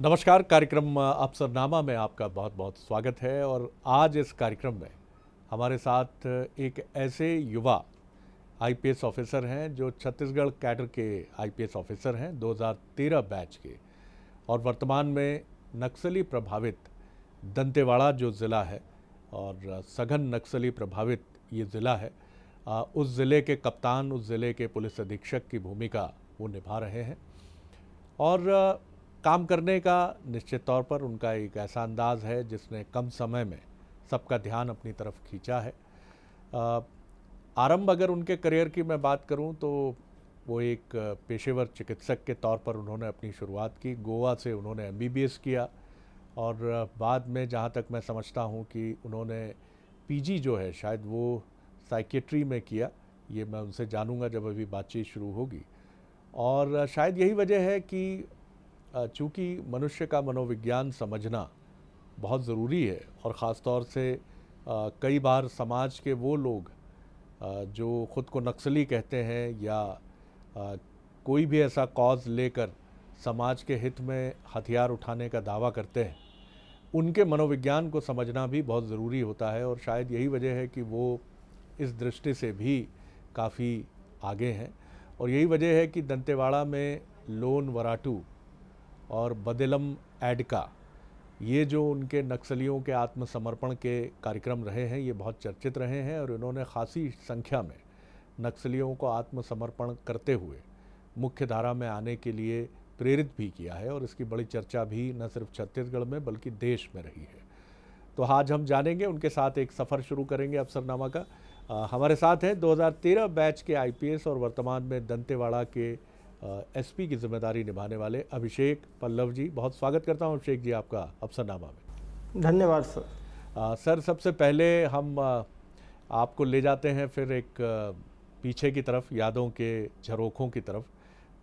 नमस्कार। कार्यक्रम अफसरनामा में आपका बहुत बहुत स्वागत है। और आज इस कार्यक्रम में हमारे साथ एक ऐसे युवा आईपीएस ऑफिसर हैं जो छत्तीसगढ़ कैडर के आईपीएस ऑफिसर हैं, 2013 बैच के, और वर्तमान में नक्सली प्रभावित दंतेवाड़ा जो ज़िला है और सघन नक्सली प्रभावित ये ज़िला है, उस ज़िले के कप्तान, उस ज़िले के पुलिस अधीक्षक की भूमिका वो निभा रहे हैं। और काम करने का निश्चित तौर पर उनका एक ऐसा अंदाज है जिसने कम समय में सबका ध्यान अपनी तरफ खींचा है। आरंभ अगर उनके करियर की मैं बात करूं तो वो एक पेशेवर चिकित्सक के तौर पर उन्होंने अपनी शुरुआत की। गोवा से उन्होंने एमबीबीएस किया और बाद में जहां तक मैं समझता हूं कि उन्होंने पीजी जो है शायद वो साइकेट्री में किया। ये मैं उनसे जानूंगा जब अभी बातचीत शुरू होगी। और शायद यही वजह है कि चूँकि मनुष्य का मनोविज्ञान समझना बहुत ज़रूरी है और ख़ास तौर से कई बार समाज के वो लोग जो ख़ुद को नक्सली कहते हैं या कोई भी ऐसा कॉज लेकर समाज के हित में हथियार उठाने का दावा करते हैं, उनके मनोविज्ञान को समझना भी बहुत ज़रूरी होता है। और शायद यही वजह है कि वो इस दृष्टि से भी काफ़ी आगे हैं। और यही वजह है कि दंतेवाड़ा में लोन वराटू और बदेलम एडका, ये जो उनके नक्सलियों के आत्मसमर्पण के कार्यक्रम रहे हैं, ये बहुत चर्चित रहे हैं और इन्होंने खासी संख्या में नक्सलियों को आत्मसमर्पण करते हुए मुख्य धारा में आने के लिए प्रेरित भी किया है। और इसकी बड़ी चर्चा भी न सिर्फ छत्तीसगढ़ में बल्कि देश में रही है। तो आज हम जानेंगे, उनके साथ एक सफ़र शुरू करेंगे अफसरनामा का। हमारे साथ हैं 2013 बैच के आईपीएस और वर्तमान में दंतेवाड़ा के एसपी की जिम्मेदारी निभाने वाले अभिषेक पल्लव जी। बहुत स्वागत करता हूं अभिषेक जी आपका अफसरनामा में। धन्यवाद सर। सर, सबसे पहले हम आपको ले जाते हैं फिर एक पीछे की तरफ, यादों के झरोखों की तरफ,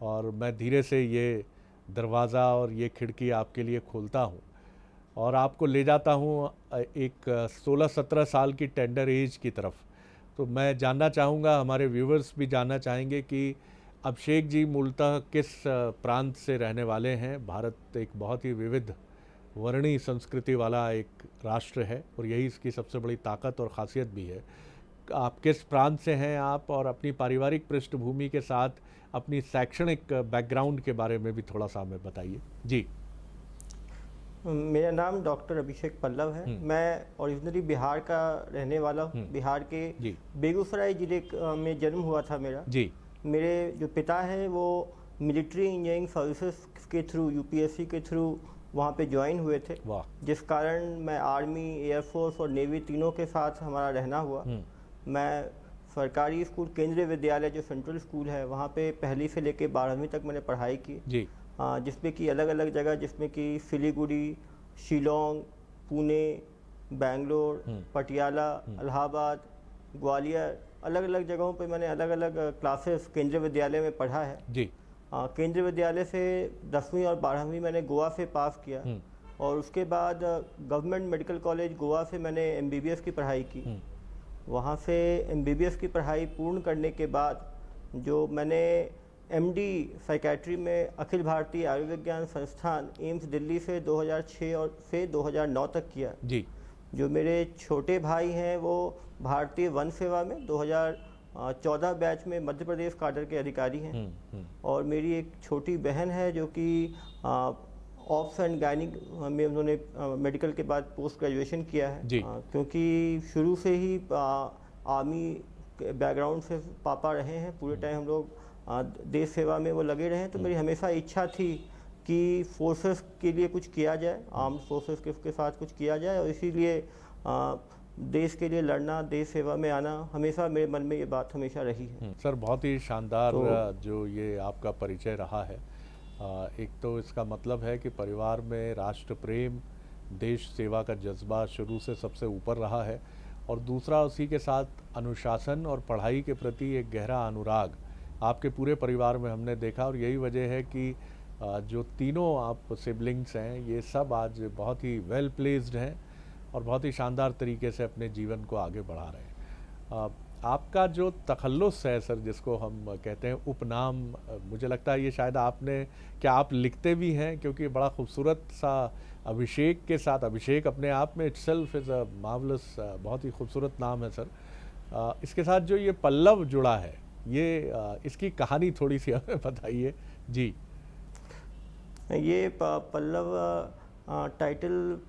और मैं धीरे से ये दरवाज़ा और ये खिड़की आपके लिए खोलता हूं और आपको ले जाता हूं एक 16-17 साल की टेंडर एज की तरफ। तो मैं जानना चाहूँगा, हमारे व्यूवर्स भी जानना चाहेंगे कि अभिषेक जी मूलतः किस प्रांत से रहने वाले हैं। भारत एक बहुत ही विविध वर्णीय संस्कृति वाला एक राष्ट्र है और यही इसकी सबसे बड़ी ताकत और ख़ासियत भी है। आप किस प्रांत से हैं आप, और अपनी पारिवारिक पृष्ठभूमि के साथ अपनी शैक्षणिक बैकग्राउंड के बारे में भी थोड़ा सा हमें बताइए जी। मेरा नाम डॉक्टर अभिषेक पल्लव है। मैं ओरिजिनली बिहार का रहने वाला हूँ। बिहार के बेगूसराय जिले में जन्म हुआ था मेरा जी। मेरे जो पिता हैं वो मिलिट्री इंजीनियरिंग सर्विसेज के थ्रू, यूपीएससी के थ्रू वहाँ पे ज्वाइन हुए थे, जिस कारण मैं आर्मी, एयरफोर्स और नेवी तीनों के साथ हमारा रहना हुआ। मैं सरकारी स्कूल केंद्रीय विद्यालय जो सेंट्रल स्कूल है वहाँ पे पहली से लेकर 12वीं तक मैंने पढ़ाई की जी। जिसमें कि अलग अलग जगह, जिसमें कि सिलीगुड़ी, शिलोंग, पुणे, बेंगलोर, पटियाला, इलाहाबाद, ग्वालियर, अलग अलग जगहों पे मैंने अलग अलग क्लासेस केंद्रीय विद्यालय में पढ़ा है जी। केंद्रीय विद्यालय से 10वीं और 12वीं मैंने गोवा से पास किया और उसके बाद गवर्नमेंट मेडिकल कॉलेज गोवा से मैंने एमबीबीएस की पढ़ाई की। वहाँ से एमबीबीएस की पढ़ाई पूर्ण करने के बाद जो मैंने एमडी साइकेट्री में अखिल भारतीय आयुर्विज्ञान संस्थान एम्स दिल्ली से 2006 और से 2009 तक किया जी। जो मेरे छोटे भाई हैं वो भारतीय वन सेवा में 2014 बैच में मध्य प्रदेश काडर के अधिकारी हैं। और मेरी एक छोटी बहन है जो कि ऑप्स एंड गायनिक में उन्होंने मेडिकल के बाद पोस्ट ग्रेजुएशन किया है क्योंकि शुरू से ही आर्मी बैकग्राउंड से पापा रहे हैं। पूरे टाइम हम लोग देश सेवा में वो लगे रहे हैं। तो मेरी हमेशा इच्छा थी कि फोर्सेस के लिए कुछ किया जाए, आर्म्ड फोर्सेस के साथ कुछ किया जाए, और इसीलिए देश के लिए लड़ना, देश सेवा में आना, हमेशा मेरे मन में ये बात हमेशा रही है। सर, बहुत ही शानदार जो ये आपका परिचय रहा है। एक तो इसका मतलब है कि परिवार में राष्ट्र प्रेम, देश सेवा का जज्बा शुरू से सबसे ऊपर रहा है, और दूसरा उसी के साथ अनुशासन और पढ़ाई के प्रति एक गहरा अनुराग आपके पूरे परिवार में हमने देखा। और यही वजह है कि जो तीनों आप सिबलिंग्स हैं ये सब आज बहुत ही वेल प्लेस्ड हैं और बहुत ही शानदार तरीके से अपने जीवन को आगे बढ़ा रहे हैं। आपका जो तखल्लुस है सर, जिसको हम कहते हैं उपनाम, मुझे लगता है ये शायद आपने, क्या आप लिखते भी हैं? क्योंकि बड़ा खूबसूरत सा अभिषेक के साथ, अभिषेक अपने आप में इटसेल्फ इज़ अ मार्वलस, बहुत ही खूबसूरत नाम है सर। इसके साथ जो ये पल्लव जुड़ा है, ये इसकी कहानी थोड़ी सी हमें बताइए जी। ये पल्लव टाइटल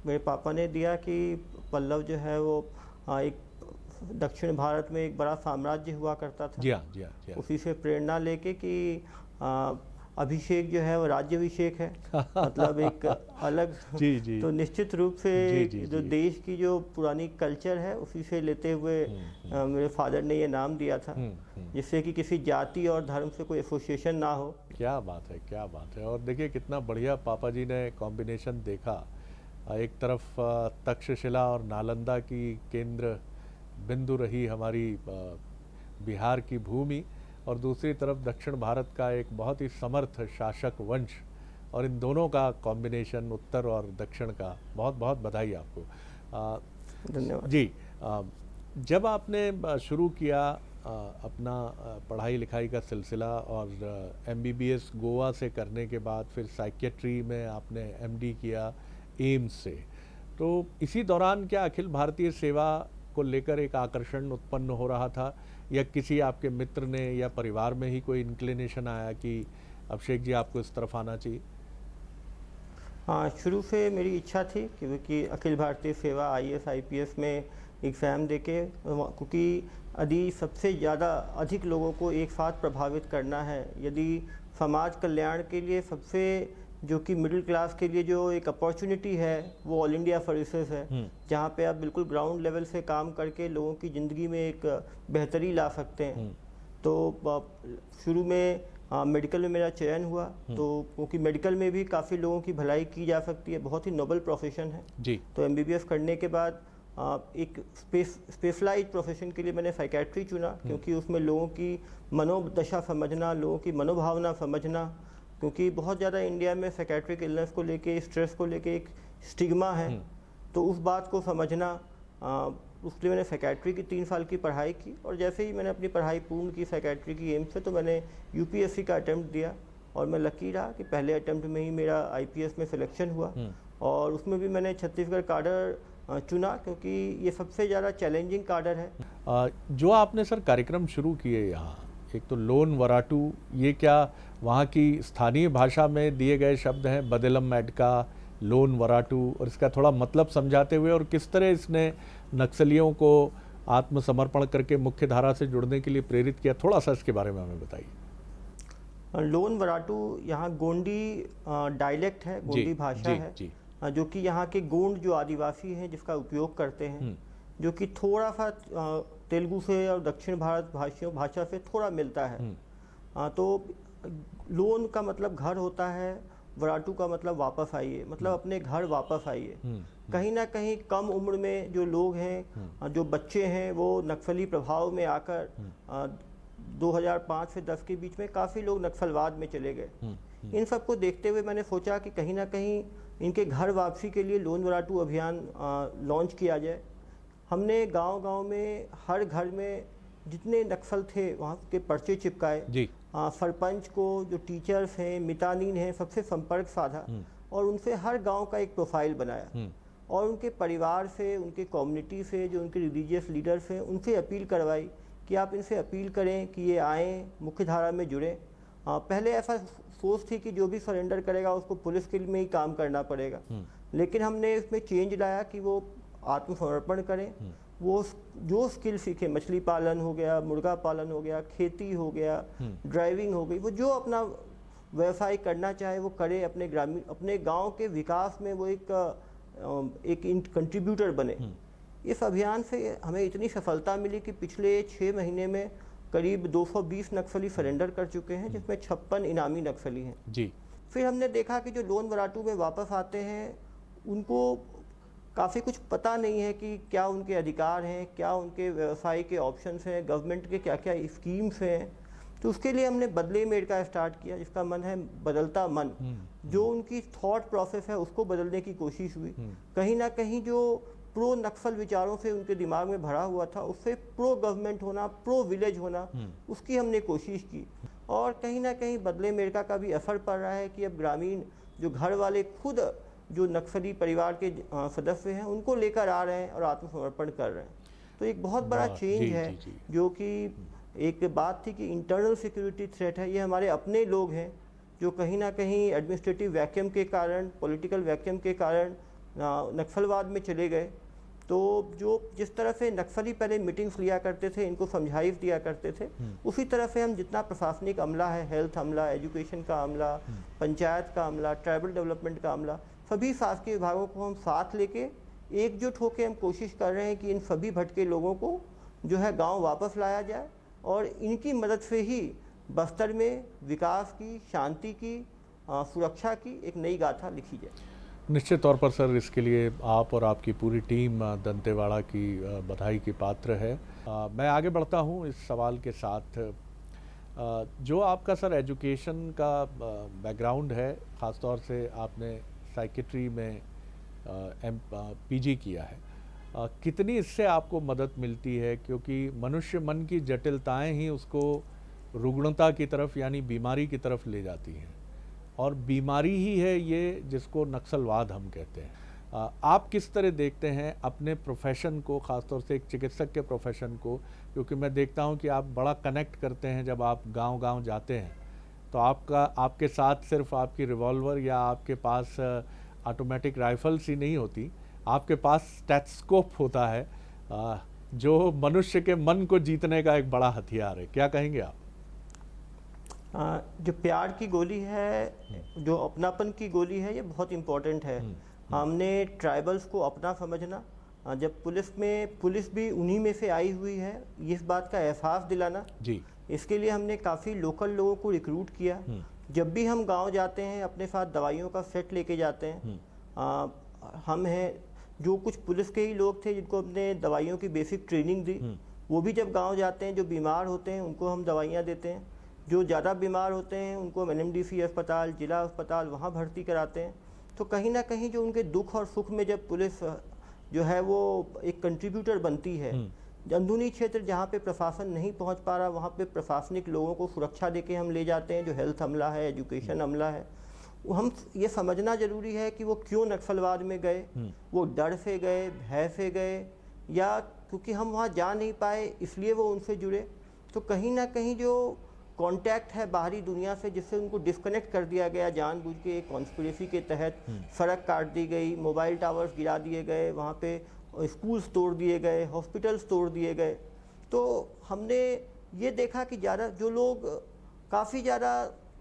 मेरे पापा ने दिया कि पल्लव जो है वो एक दक्षिण भारत में एक बड़ा साम्राज्य हुआ करता था। जी हाँ, जी हाँ, जी हाँ। उसी से प्रेरणा लेके कि अभिषेक जो है वो राज्याभिषेक है, मतलब एक अलग जी जी। तो निश्चित रूप से जी, जी, जो जी। देश की जो पुरानी कल्चर है उसी से लेते हुए मेरे फादर ने ये नाम दिया था, जिससे कि किसी जाति और धर्म से कोई एसोसिएशन ना हो। क्या बात है, क्या बात है। और देखिए कितना बढ़िया पापा जी ने कॉम्बिनेशन देखा। एक तरफ तक्षशिला और नालंदा की केंद्र बिंदु रही हमारी बिहार की भूमि, और दूसरी तरफ दक्षिण भारत का एक बहुत ही समर्थ शासक वंश, और इन दोनों का कॉम्बिनेशन, उत्तर और दक्षिण का, बहुत बहुत बधाई आपको। धन्यवाद जी। जब आपने शुरू किया अपना पढ़ाई लिखाई का सिलसिला, और MBBS गोवा से करने के बाद फिर साइकियाट्री में आपने MD किया एम्स से, तो इसी दौरान क्या अखिल भारतीय सेवा को लेकर एक आकर्षण उत्पन्न हो रहा था, या किसी आपके मित्र ने या परिवार में ही कोई इंक्लिनेशन आया कि अभिषेक जी आपको इस तरफ आना चाहिए? हाँ, शुरू से मेरी इच्छा थी क्योंकि अखिल भारतीय सेवा IAS IPS में एग्ज़ाम देके, क्योंकि यदि सबसे ज़्यादा अधिक लोगों को एक साथ प्रभावित करना है, यदि समाज कल्याण के लिए सबसे जो कि मिडिल क्लास के लिए जो एक अपॉर्चुनिटी है वो ऑल इंडिया सर्विसेज है, जहाँ पे आप बिल्कुल ग्राउंड लेवल से काम करके लोगों की ज़िंदगी में एक बेहतरी ला सकते हैं। तो शुरू में मेडिकल में मेरा चयन हुआ, तो क्योंकि मेडिकल में भी काफ़ी लोगों की भलाई की जा सकती है, बहुत ही नोबल प्रोफेशन है जी। तो MBBS करने के बाद एक स्पेशलाइज प्रोफेशन के लिए मैंने साइकेट्री चुना, क्योंकि उसमें लोगों की मनोदशा समझना, लोगों की मनोभावना समझना, क्योंकि बहुत ज़्यादा इंडिया में साइकेट्रिक इलनेस को लेके, स्ट्रेस को लेके एक स्टिग्मा है, तो उस बात को समझना, उसके लिए मैंने साइकेट्री की 3 साल की पढ़ाई की, और जैसे ही मैंने अपनी पढ़ाई पूर्ण की साइकेट्री की एम्स से, तो मैंने UPSC का अटैम्प्ट दिया, और मैं लकी रहा कि पहले अटैम्प्ट में ही मेरा IPS में सिलेक्शन हुआ, और उसमें भी मैंने छत्तीसगढ़ काडर चुना, क्योंकि ये सबसे ज़्यादा चैलेंजिंग काडर है। जो आपने सर कार्यक्रम शुरू किए यहाँ, एक तो लोन वराटू, ये क्या वहाँ की स्थानीय भाषा में दिए गए शब्द हैं, बदेलम मैडका, लोन वराटू, और इसका थोड़ा मतलब समझाते हुए, और किस तरह इसने नक्सलियों को आत्मसमर्पण करके मुख्य धारा से जुड़ने के लिए प्रेरित किया, थोड़ा सा इसके बारे में हमें बताइए। लोन वराटू यहाँ गोंडी डायलेक्ट है, गोंडी भाषा है, जो कि यहाँ के गोंड जो आदिवासी हैं जिसका उपयोग करते हैं, जो कि थोड़ा सा तेलुगु से और दक्षिण भारत भाषा से थोड़ा मिलता है। तो लोन का मतलब घर होता है, वराटू का मतलब वापस आइए, मतलब अपने घर वापस आइए। कहीं ना कहीं कम उम्र में जो लोग हैं, जो बच्चे हैं, वो नक्सली प्रभाव में आकर 2005 से 10 के बीच में काफ़ी लोग नक्सलवाद में चले गए। इन सबको देखते हुए मैंने सोचा कि कहीं ना कहीं इनके घर वापसी के लिए लोन वराटू अभियान लॉन्च किया जाए। हमने गांव-गांव में हर घर में जितने नक्सल थे वहाँ के पर्चे चिपकाए जी। सरपंच को, जो टीचर्स हैं, मितानीन हैं, सबसे संपर्क साधा और उनसे हर गांव का एक प्रोफाइल बनाया और उनके परिवार से, उनके कम्युनिटी से, जो उनके रिलीजियस लीडर्स हैं, उनसे अपील करवाई कि आप इनसे अपील करें कि ये आएँ, मुख्य धारा में जुड़ें। पहले ऐसा सोच थी कि जो भी सरेंडर करेगा उसको पुलिस के में ही काम करना पड़ेगा, लेकिन हमने इसमें चेंज लाया कि वो आत्मसमर्पण करें, वो जो स्किल सीखे, मछली पालन हो गया, मुर्गा पालन हो गया, खेती हो गया, ड्राइविंग हो गई, वो जो अपना व्यवसाय करना चाहे वो करे, अपने ग्रामीण, अपने गांव के विकास में वो एक कंट्रीब्यूटर बने। इस अभियान से हमें इतनी सफलता मिली कि पिछले 6 महीने में करीब 220 नक्सली सरेंडर कर चुके हैं, जिसमें 56 इनामी नक्सली हैं जी। फिर हमने देखा कि जो लोन वराटू में वापस आते हैं उनको काफ़ी कुछ पता नहीं है कि क्या उनके अधिकार हैं, क्या उनके व्यवसाय के ऑप्शंस हैं, गवर्नमेंट के क्या क्या स्कीम्स हैं। तो उसके लिए हमने बदले मेड का स्टार्ट किया, जिसका मन है बदलता मन। जो उनकी थॉट प्रोसेस है उसको बदलने की कोशिश हुई। कहीं ना कहीं जो प्रो नक्सल विचारों से उनके दिमाग में भरा हुआ था, उससे प्रो गवर्नमेंट होना, प्रो विलेज होना, उसकी हमने कोशिश की। और कहीं ना कहीं बदले अमेरिका का भी असर पड़ रहा है कि अब ग्रामीण जो घर वाले खुद जो नक्सली परिवार के सदस्य हैं उनको लेकर आ रहे हैं और आत्मसमर्पण कर रहे हैं। तो एक बहुत बड़ा चेंज है जो कि एक बात थी कि इंटरनल सिक्योरिटी थ्रेट है, ये हमारे अपने लोग हैं जो कहीं ना कहीं एडमिनिस्ट्रेटिव वैक्यूम के कारण, पॉलिटिकल वैक्यूम के कारण नक्सलवाद में चले गए। तो जो जिस तरह से नक्सली पहले मीटिंग्स लिया करते थे, इनको समझाइश दिया करते थे, उसी तरह से हम जितना प्रशासनिक अमला है, हेल्थ अमला, एजुकेशन का अमला, पंचायत का अमला, ट्राइबल डेवलपमेंट का अमला, सभी शासकीय विभागों को हम साथ लेके एकजुट होकर हम कोशिश कर रहे हैं कि इन सभी भटके लोगों को जो है गांव वापस लाया जाए और इनकी मदद से ही बस्तर में विकास की, शांति की, सुरक्षा की एक नई गाथा लिखी जाए। निश्चित तौर पर सर, इसके लिए आप और आपकी पूरी टीम दंतेवाड़ा की बधाई की पात्र है। मैं आगे बढ़ता हूँ इस सवाल के साथ। जो आपका सर एजुकेशन का बैकग्राउंड है, ख़ासतौर से आपने साइकेट्री में पीजी किया है, कितनी इससे आपको मदद मिलती है? क्योंकि मनुष्य मन की जटिलताएं ही उसको रुग्णता की तरफ यानी बीमारी की तरफ ले जाती हैं, और बीमारी ही है ये जिसको नक्सलवाद हम कहते हैं। आप किस तरह देखते हैं अपने प्रोफेशन को, ख़ासतौर से एक चिकित्सक के प्रोफेशन को? क्योंकि मैं देखता हूं कि आप बड़ा कनेक्ट करते हैं जब आप गांव-गांव जाते हैं, तो आपके साथ सिर्फ आपकी रिवॉल्वर या आपके पास ऑटोमेटिक राइफल्स ही नहीं होती, आपके पास स्टेथोस्कोप होता है, जो मनुष्य के मन को जीतने का एक बड़ा हथियार है। क्या कहेंगे आप? जो प्यार की गोली है, जो अपनापन की गोली है, ये बहुत इम्पोर्टेंट है। हमने ट्राइबल्स को अपना समझना, जब पुलिस भी उन्हीं में से आई हुई है, इस बात का एहसास दिलाना जी। इसके लिए हमने काफ़ी लोकल लोगों को रिक्रूट किया। जब भी हम गांव जाते हैं अपने साथ दवाइयों का सेट लेके जाते हैं। हम हैं जो कुछ पुलिस के ही लोग थे जिनको हमने दवाइयों की बेसिक ट्रेनिंग दी, वो भी जब गांव जाते हैं, जो बीमार होते हैं उनको हम दवाइयाँ देते हैं, जो ज़्यादा बीमार होते हैं उनको NMDC अस्पताल, जिला अस्पताल, वहाँ भर्ती कराते हैं। तो कहीं ना कहीं जो उनके दुख और सुख में जब पुलिस जो है वो एक कंट्रीब्यूटर बनती है, अंदरूनी क्षेत्र जहाँ पे प्रशासन नहीं पहुँच पा रहा, वहाँ पे प्रशासनिक लोगों को सुरक्षा देके हम ले जाते हैं, जो हेल्थ अमला है, एजुकेशन अमला है। हम ये समझना जरूरी है कि वो क्यों नक्सलवाद में गए, वो डर से गए, भय से गए, या क्योंकि हम वहाँ जा नहीं पाए इसलिए वो उनसे जुड़े। तो कहीं ना कहीं जो कांटेक्ट है बाहरी दुनिया से, जिससे उनको डिस्कनेक्ट कर दिया गया जानबूझ के, कॉन्स्पिरेसी के तहत सड़क काट दी गई, मोबाइल टावर्स गिरा दिए गए, वहाँ पे स्कूल्स तोड़ दिए गए, हॉस्पिटल्स तोड़ दिए गए। तो हमने ये देखा कि ज़्यादा जो लोग, काफ़ी ज़्यादा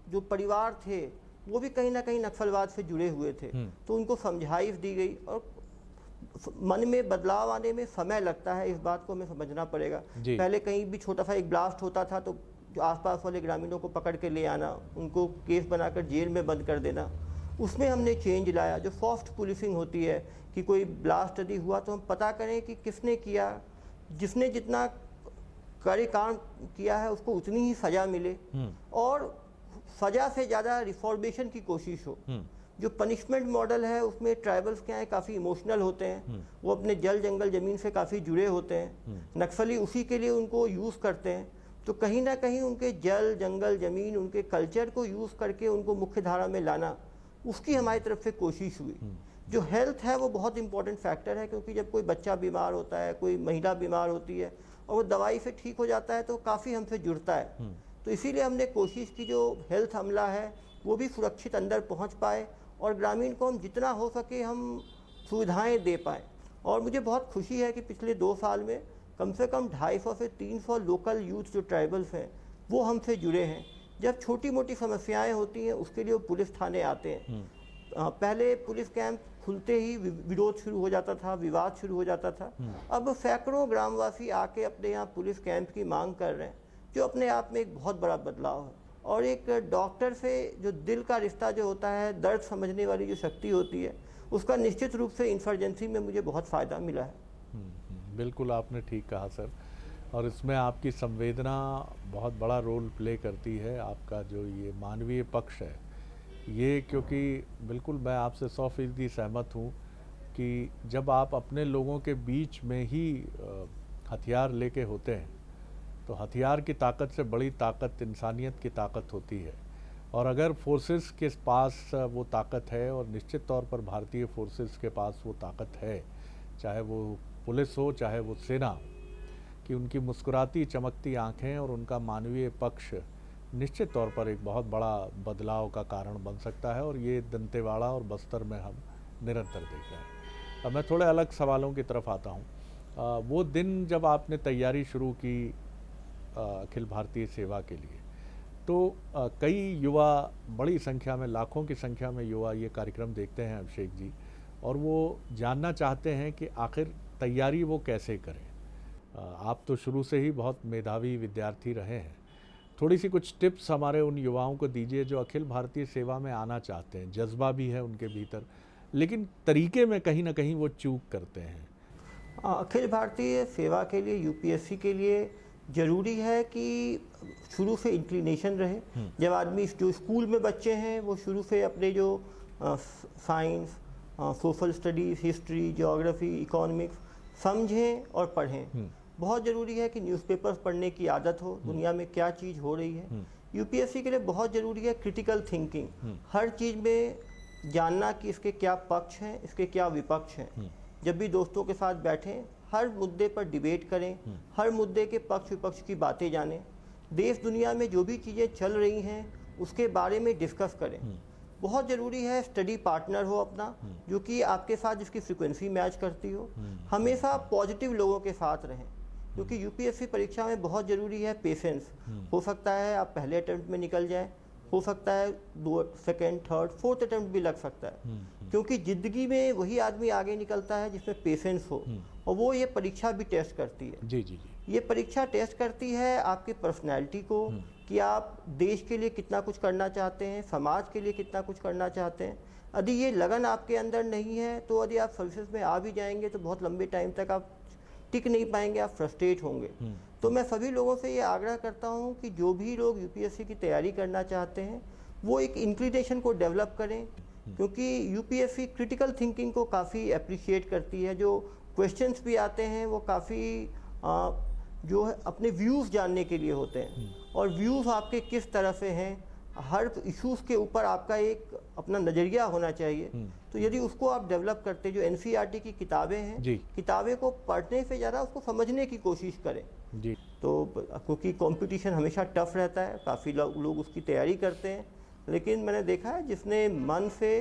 जो परिवार थे वो भी कहीं ना कहीं नक्सलवाद से जुड़े हुए थे। तो उनको समझाइश दी गई, और मन में बदलाव आने में समय लगता है, इस बात को हमें समझना पड़ेगा। पहले कहीं भी छोटा सा एक ब्लास्ट होता था तो जो आसपास वाले ग्रामीणों को पकड़ के ले आना, उनको केस बनाकर जेल में बंद कर देना, उसमें हमने चेंज लाया। जो सॉफ्ट पुलिसिंग होती है कि कोई ब्लास्ट यदि हुआ तो हम पता करें कि किसने किया, जिसने जितना कड़े काम किया है उसको उतनी ही सज़ा मिले, और सज़ा से ज़्यादा रिफॉर्मेशन की कोशिश हो। जो पनिशमेंट मॉडल है उसमें ट्राइबल्स क्या है, काफ़ी इमोशनल होते हैं, वो अपने जल जंगल ज़मीन से काफ़ी जुड़े होते हैं, नक्सली उसी के लिए उनको यूज़ करते हैं। तो कहीं ना कहीं उनके जल जंगल ज़मीन, उनके कल्चर को यूज़ करके उनको मुख्य धारा में लाना, उसकी हमारी तरफ से कोशिश हुई। जो हेल्थ है वो बहुत इंपॉर्टेंट फैक्टर है, क्योंकि जब कोई बच्चा बीमार होता है, कोई महिला बीमार होती है और वो दवाई से ठीक हो जाता है तो काफ़ी हमसे जुड़ता है। तो इसीलिए हमने कोशिश की जो हेल्थ अमला है वो भी सुरक्षित अंदर पहुंच पाए, और ग्रामीण को हम जितना हो सके हम सुविधाएं दे पाएँ। और मुझे बहुत खुशी है कि पिछले 2 साल में कम से कम 250 से 300 लोकल यूथ जो ट्राइबल्स हैं वो हमसे जुड़े हैं। जब छोटी मोटी समस्याएं होती हैं उसके लिए वो पुलिस थाने आते हैं। पहले पुलिस कैंप खुलते ही विरोध शुरू हो जाता था, विवाद शुरू हो जाता था। अब सैकड़ों ग्रामवासी आके अपने यहाँ पुलिस कैंप की मांग कर रहे हैं, जो अपने आप में एक बहुत बड़ा बदलाव है। और एक डॉक्टर से जो दिल का रिश्ता जो होता है, दर्द समझने वाली जो शक्ति होती है, उसका निश्चित रूप से इंसर्जेंसी में मुझे बहुत फ़ायदा मिला है। बिल्कुल आपने ठीक कहा सर, और इसमें आपकी संवेदना बहुत बड़ा रोल प्ले करती है। आपका जो ये मानवीय पक्ष है ये, क्योंकि बिल्कुल मैं आपसे 100% सहमत हूँ कि जब आप अपने लोगों के बीच में ही हथियार लेके होते हैं तो हथियार की ताकत से बड़ी ताकत इंसानियत की ताकत होती है। और अगर फोर्सेस के पास वो ताकत है, और निश्चित तौर पर भारतीय फोर्सेस के पास वो ताकत है, चाहे वो पुलिस हो चाहे वो सेना, कि उनकी मुस्कुराती चमकती आंखें और उनका मानवीय पक्ष निश्चित तौर पर एक बहुत बड़ा बदलाव का कारण बन सकता है। और ये दंतेवाड़ा और बस्तर में हम निरंतर देख रहे हैं। अब मैं थोड़े अलग सवालों की तरफ आता हूँ। वो दिन जब आपने तैयारी शुरू की अखिल भारतीय सेवा के लिए, तो कई युवा, बड़ी संख्या में, लाखों की संख्या में युवा ये कार्यक्रम देखते हैं अभिषेक जी, और वो जानना चाहते हैं कि आखिर तैयारी वो कैसे करें। आप तो शुरू से ही बहुत मेधावी विद्यार्थी रहे हैं, थोड़ी सी कुछ टिप्स हमारे उन युवाओं को दीजिए जो अखिल भारतीय सेवा में आना चाहते हैं। जज्बा भी है उनके भीतर, लेकिन तरीके में कहीं ना कहीं वो चूक करते हैं। अखिल भारतीय सेवा के लिए, यूपीएससी के लिए ज़रूरी है कि शुरू से इंक्लिनेशन रहे। जब आदमी, जो स्कूल में बच्चे हैं, वो शुरू से अपने जो science, social studies, history, geography, economics समझें और पढ़ें। बहुत ज़रूरी है कि न्यूज़पेपर्स पढ़ने की आदत हो, दुनिया में क्या चीज़ हो रही है। यूपीएससी के लिए बहुत ज़रूरी है क्रिटिकल थिंकिंग, हर चीज़ में जानना कि इसके क्या पक्ष हैं, इसके क्या विपक्ष हैं। जब भी दोस्तों के साथ बैठें, हर मुद्दे पर डिबेट करें, हर मुद्दे के पक्ष विपक्ष की बातें जानें, देश दुनिया में जो भी चीज़ें चल रही हैं उसके बारे में डिस्कस करें। बहुत ज़रूरी है स्टडी पार्टनर हो अपना, जो कि आपके साथ जिसकी फ्रिक्वेंसी मैच करती हो। हमेशा पॉजिटिव लोगों के साथ रहें, क्योंकि यूपीएससी परीक्षा में बहुत ज़रूरी है पेशेंस। हो सकता है आप पहले अटेम्प्ट में निकल जाएं, हो सकता है 2, सेकेंड, थर्ड, फोर्थ अटेम्प्ट भी लग सकता है, क्योंकि ज़िंदगी में वही आदमी आगे निकलता है जिसमें पेशेंस हो। और वो ये परीक्षा भी टेस्ट करती है। जी जी जी। ये परीक्षा टेस्ट करती है आपकी पर्सनैलिटी को, कि आप देश के लिए कितना कुछ करना चाहते हैं, समाज के लिए कितना कुछ करना चाहते हैं। यदि ये लगन आपके अंदर नहीं है, तो यदि आप सर्विसेज में आ भी जाएंगे तो बहुत लंबे टाइम तक आप टिक नहीं पाएंगे, आप फ्रस्ट्रेट होंगे। तो मैं सभी लोगों से ये आग्रह करता हूँ कि जो भी लोग यूपीएससी की तैयारी करना चाहते हैं, वो एक इंक्लिनेशन को डेवलप करें, क्योंकि यूपीएससी क्रिटिकल थिंकिंग को काफ़ी अप्रिशिएट करती है। जो क्वेश्चंस भी आते हैं वो काफ़ी जो है अपने व्यूज़ जानने के लिए होते हैं, और व्यूज़ आपके किस तरह से हैं, हर इश्यूज़ के ऊपर आपका एक अपना नज़रिया होना चाहिए। तो यदि उसको आप डेवलप करते, जो एनसीईआरटी की किताबें हैं, किताबें को पढ़ने से ज़्यादा उसको समझने की कोशिश करें जी। तो क्योंकि कंपटीशन हमेशा टफ रहता है, काफ़ी लोग उसकी तैयारी करते हैं, लेकिन मैंने देखा है जिसने मन से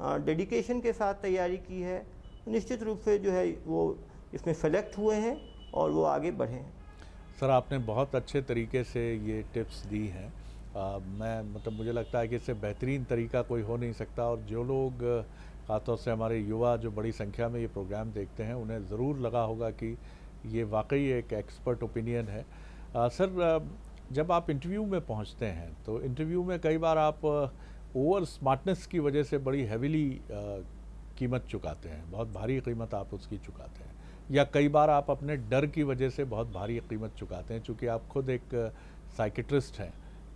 डेडिकेशन के साथ तैयारी की है, निश्चित रूप से जो है वो इसमें सेलेक्ट हुए हैं और वो आगे बढ़े हैं। सर, आपने बहुत अच्छे तरीके से ये टिप्स दी हैं। मुझे लगता है कि इससे बेहतरीन तरीका कोई हो नहीं सकता। और जो लोग, ख़ासतौर से हमारे युवा जो बड़ी संख्या में ये प्रोग्राम देखते हैं, उन्हें ज़रूर लगा होगा कि ये वाकई एक एक्सपर्ट ओपिनियन है। सर, जब आप इंटरव्यू में पहुंचते हैं तो इंटरव्यू में कई बार आप ओवर स्मार्टनेस की वजह से बड़ी हैविली कीमत चुकाते हैं, बहुत भारी कीमत आप उसकी चुकाते हैं, या कई बार आप अपने डर की वजह से बहुत भारी कीमत चुकाते हैं। चूँकि आप खुद एक साइकेट्रिस्ट हैं,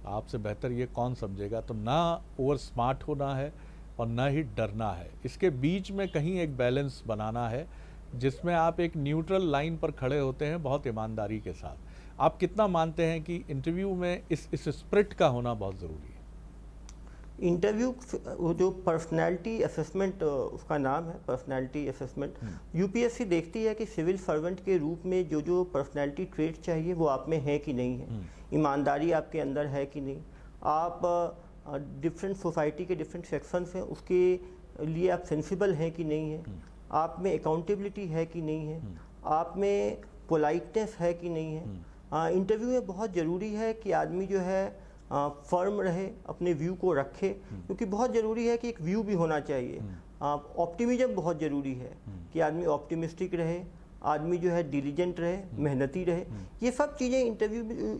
आपसे बेहतर ये कौन समझेगा। तो ना ओवर स्मार्ट होना है और ना ही डरना है, इसके बीच में कहीं एक बैलेंस बनाना है, जिसमें आप एक न्यूट्रल लाइन पर खड़े होते हैं बहुत ईमानदारी के साथ। आप कितना मानते हैं कि इंटरव्यू में इस स्पिरिट का होना बहुत ज़रूरी है? इंटरव्यू, वो जो पर्सनैलिटी असेसमेंट, उसका नाम है पर्सनैलिटी असेसमेंट। यूपीएससी देखती है कि सिविल सर्वेंट के रूप में जो जो पर्सनैलिटी ट्रेट चाहिए वो आप में है कि नहीं है, ईमानदारी आपके अंदर है कि नहीं, आप डिफरेंट सोसाइटी के डिफरेंट सेक्शंस हैं उसके लिए आप सेंसिबल हैं कि नहीं है, आप में अकाउंटेबिलिटी है कि नहीं है, आप में पोलाइटनेस है कि नहीं है। इंटरव्यू में बहुत ज़रूरी है कि आदमी जो है फर्म रहे, अपने व्यू को रखे, क्योंकि बहुत ज़रूरी है कि एक व्यू भी होना चाहिए। ऑप्टिमिज्म बहुत ज़रूरी है कि आदमी ऑप्टिमिस्टिक रहे, आदमी जो है डिलीजेंट रहे, मेहनती रहे। ये सब चीज़ें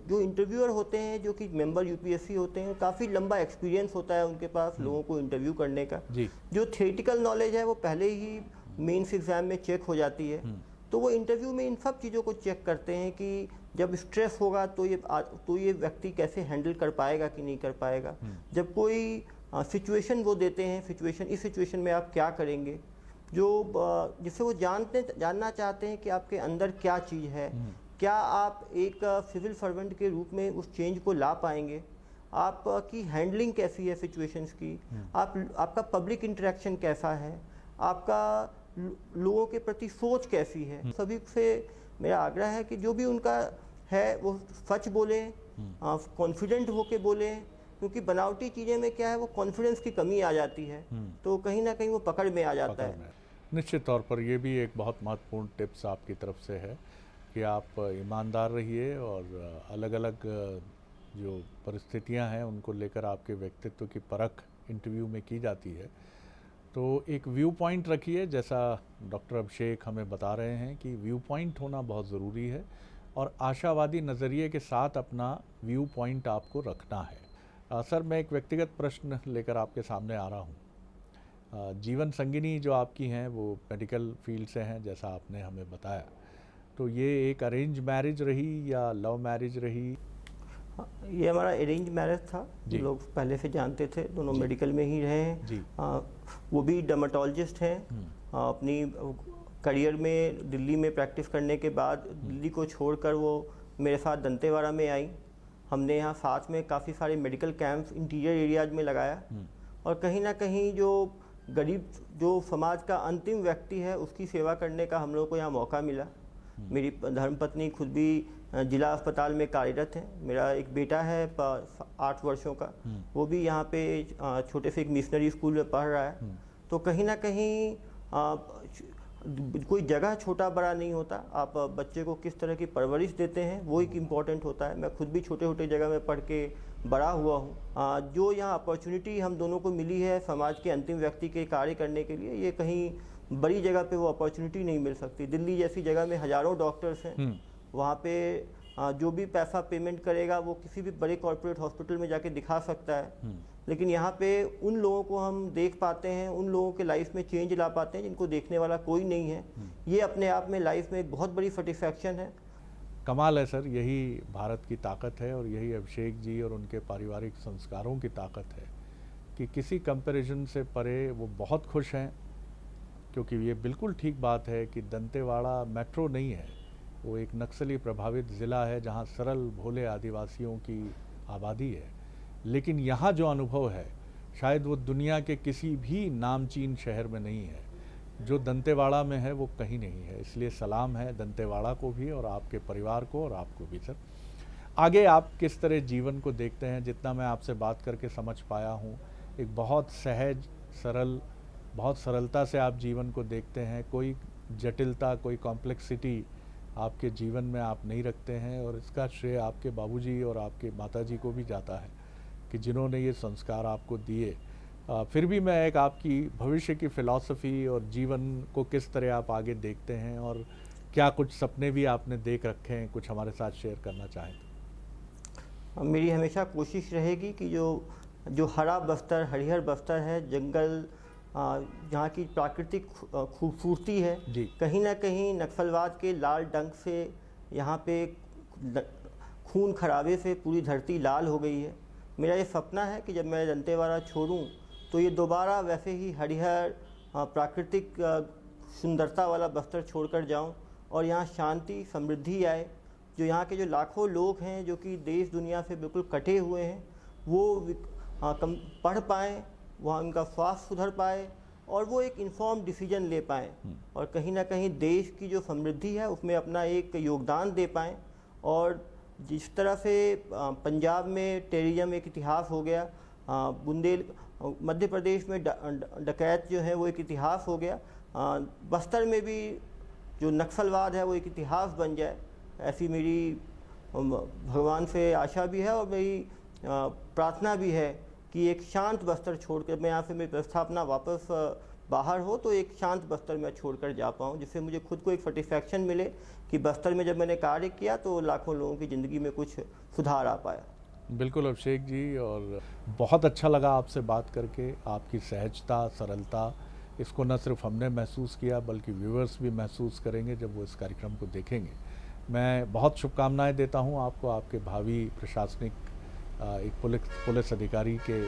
जो इंटरव्यूअर होते हैं, जो कि मेंबर यूपीएससी होते हैं, काफ़ी लंबा एक्सपीरियंस होता है उनके पास लोगों को इंटरव्यू करने का। जो थियोरेटिकल नॉलेज है वो पहले ही मेंस एग्ज़ाम में चेक हो जाती है, तो वो इंटरव्यू में इन सब चीज़ों को चेक करते हैं कि जब स्ट्रेस होगा तो ये व्यक्ति कैसे हैंडल कर पाएगा कि नहीं कर पाएगा। जब कोई सिचुएशन वो देते हैं, इस सिचुएशन में आप क्या करेंगे, जिससे वो जानना चाहते हैं कि आपके अंदर क्या चीज़ है, क्या आप एक सिविल सर्वेंट के रूप में उस चेंज को ला पाएंगे, आपकी हैंडलिंग कैसी है सिचुएशंस की, आपका पब्लिक इंटरेक्शन कैसा है, आपका लोगों के प्रति सोच कैसी है। सभी से मेरा आग्रह है कि जो भी उनका है वो सच बोले, कॉन्फिडेंट होके बोले, क्योंकि बनावटी चीज़ें में क्या है, वो कॉन्फिडेंस की कमी आ जाती है, तो कहीं ना कहीं वो पकड़ में आ जाता है। निश्चित तौर पर ये भी एक बहुत महत्वपूर्ण टिप्स आपकी तरफ से है कि आप ईमानदार रहिए और अलग अलग जो परिस्थितियां हैं उनको लेकर आपके व्यक्तित्व की परख इंटरव्यू में की जाती है। तो एक व्यू पॉइंट रखिए, जैसा डॉक्टर अभिषेक हमें बता रहे हैं कि व्यू पॉइंट होना बहुत ज़रूरी है और आशावादी नज़रिए के साथ अपना व्यू पॉइंट आपको रखना है। सर, मैं एक व्यक्तिगत प्रश्न लेकर आपके सामने आ रहा हूँ। जीवन संगिनी जो आपकी हैं वो मेडिकल फील्ड से हैं, जैसा आपने हमें बताया, तो ये एक अरेंज मैरिज रही या लव मैरिज रही? ये हमारा अरेंज मैरिज था, लोग पहले से जानते थे, दोनों मेडिकल में ही रहे हैं। वो भी डर्मेटोलॉजिस्ट हैं। अपनी करियर में दिल्ली में प्रैक्टिस करने के बाद दिल्ली को छोड़कर वो मेरे साथ दंतेवाड़ा में आई। हमने यहाँ साथ में काफ़ी सारे मेडिकल कैंप्स इंटीरियर एरियाज में लगाया और कहीं ना कहीं जो गरीब, जो समाज का अंतिम व्यक्ति है, उसकी सेवा करने का हम लोग को यहाँ मौका मिला। मेरी धर्मपत्नी खुद भी जिला अस्पताल में कार्यरत है। मेरा एक बेटा है 8 वर्षों का, वो भी यहाँ पे छोटे से एक मिशनरी स्कूल में पढ़ रहा है। तो कहीं ना कहीं कोई जगह छोटा बड़ा नहीं होता, आप बच्चे को किस तरह की परवरिश देते हैं वो एक इम्पॉर्टेंट होता है। मैं खुद भी छोटे छोटे जगह में पढ़ के बड़ा हुआ हूँ। जो यहाँ अपॉर्चुनिटी हम दोनों को मिली है समाज के अंतिम व्यक्ति के कार्य करने के लिए, ये कहीं बड़ी जगह पे वो अपॉर्चुनिटी नहीं मिल सकती। दिल्ली जैसी जगह में हज़ारों डॉक्टर्स हैं, वहाँ पे जो भी पैसा पेमेंट करेगा वो किसी भी बड़े कॉर्पोरेट हॉस्पिटल में जाके दिखा सकता है, लेकिन यहाँ पे उन लोगों को हम देख पाते हैं, उन लोगों के लाइफ में चेंज ला पाते हैं जिनको देखने वाला कोई नहीं है। ये अपने आप में लाइफ में एक बहुत बड़ी सेटिस्फैक्शन है। कमाल है सर, यही भारत की ताकत है और यही अभिषेक जी और उनके पारिवारिक संस्कारों की ताकत है कि किसी कंपैरिजन से परे वो बहुत खुश हैं। क्योंकि ये बिल्कुल ठीक बात है कि दंतेवाड़ा मेट्रो नहीं है, वो एक नक्सली प्रभावित ज़िला है जहाँ सरल भोले आदिवासियों की आबादी है, लेकिन यहाँ जो अनुभव है शायद वो दुनिया के किसी भी नामचीन शहर में नहीं है। जो दंतेवाड़ा में है वो कहीं नहीं है। इसलिए सलाम है दंतेवाड़ा को भी और आपके परिवार को और आपको भी। सर, आगे आप किस तरह जीवन को देखते हैं? जितना मैं आपसे बात करके समझ पाया हूँ, एक बहुत सहज, सरल, बहुत सरलता से आप जीवन को देखते हैं। कोई जटिलता, कोई कॉम्प्लेक्सिटी आपके जीवन में आप नहीं रखते हैं और इसका श्रेय आपके बाबूजी और आपके माताजी को भी जाता है कि जिन्होंने ये संस्कार आपको दिए। फिर भी मैं एक आपकी भविष्य की फ़िलॉसफ़ी और जीवन को किस तरह आप आगे देखते हैं और क्या कुछ सपने भी आपने देख रखे हैं, कुछ हमारे साथ शेयर करना चाहें तो? मेरी हमेशा कोशिश रहेगी कि जो हरा बस्तर, हरिहर बस्तर है, जंगल, जहाँ की प्राकृतिक खूबसूरती है, कहीं ना कहीं नक्सलवाद के लाल डंक से यहाँ पे खून खराबे से पूरी धरती लाल हो गई है। मेरा ये सपना है कि जब मैं दंतेवाड़ा छोड़ूं तो ये दोबारा वैसे ही हरिहर प्राकृतिक सुंदरता वाला बस्तर छोड़कर जाऊं और यहाँ शांति, समृद्धि आए। जो यहाँ के जो लाखों लोग हैं जो कि देश दुनिया से बिल्कुल कटे हुए हैं, वो पढ़ पाएँ, वहाँ उनका स्वास्थ्य सुधर पाए और वो एक इन्फॉर्म डिसीजन ले पाएँ और कहीं ना कहीं देश की जो समृद्धि है उसमें अपना एक योगदान दे पाएँ। और जिस तरह से पंजाब में टेररिज्म एक इतिहास हो गया, मध्य प्रदेश में डकैत जो है वो एक इतिहास हो गया, बस्तर में भी जो नक्सलवाद है वो एक इतिहास बन जाए, ऐसी मेरी भगवान से आशा भी है और मेरी प्रार्थना भी है कि एक शांत बस्तर छोड़कर मैं यहाँ से मेरी प्रस्थापना वापस बाहर हो तो एक शांत बस्तर में छोड़कर जा पाऊँ, जिससे मुझे खुद को एक सेटिस्फैक्शन मिले कि बस्तर में जब मैंने कार्य किया तो लाखों लोगों की ज़िंदगी में कुछ सुधार आ पाया। बिल्कुल अभिषेक जी, और बहुत अच्छा लगा आपसे बात करके। आपकी सहजता, सरलता, इसको न सिर्फ हमने महसूस किया बल्कि व्यूअर्स भी महसूस करेंगे जब वो इस कार्यक्रम को देखेंगे। मैं बहुत शुभकामनाएं देता हूं आपको, आपके भावी प्रशासनिक एक पुलिस अधिकारी के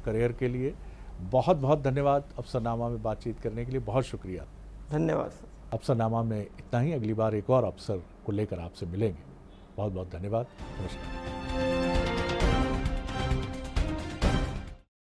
करियर के लिए। बहुत बहुत धन्यवाद अफसरनामा में बातचीत करने के लिए, बहुत शुक्रिया। धन्यवाद सर। अफसरनामा में इतना ही, अगली बार एक और अफसर को लेकर आपसे मिलेंगे। बहुत बहुत धन्यवाद, नमस्कार।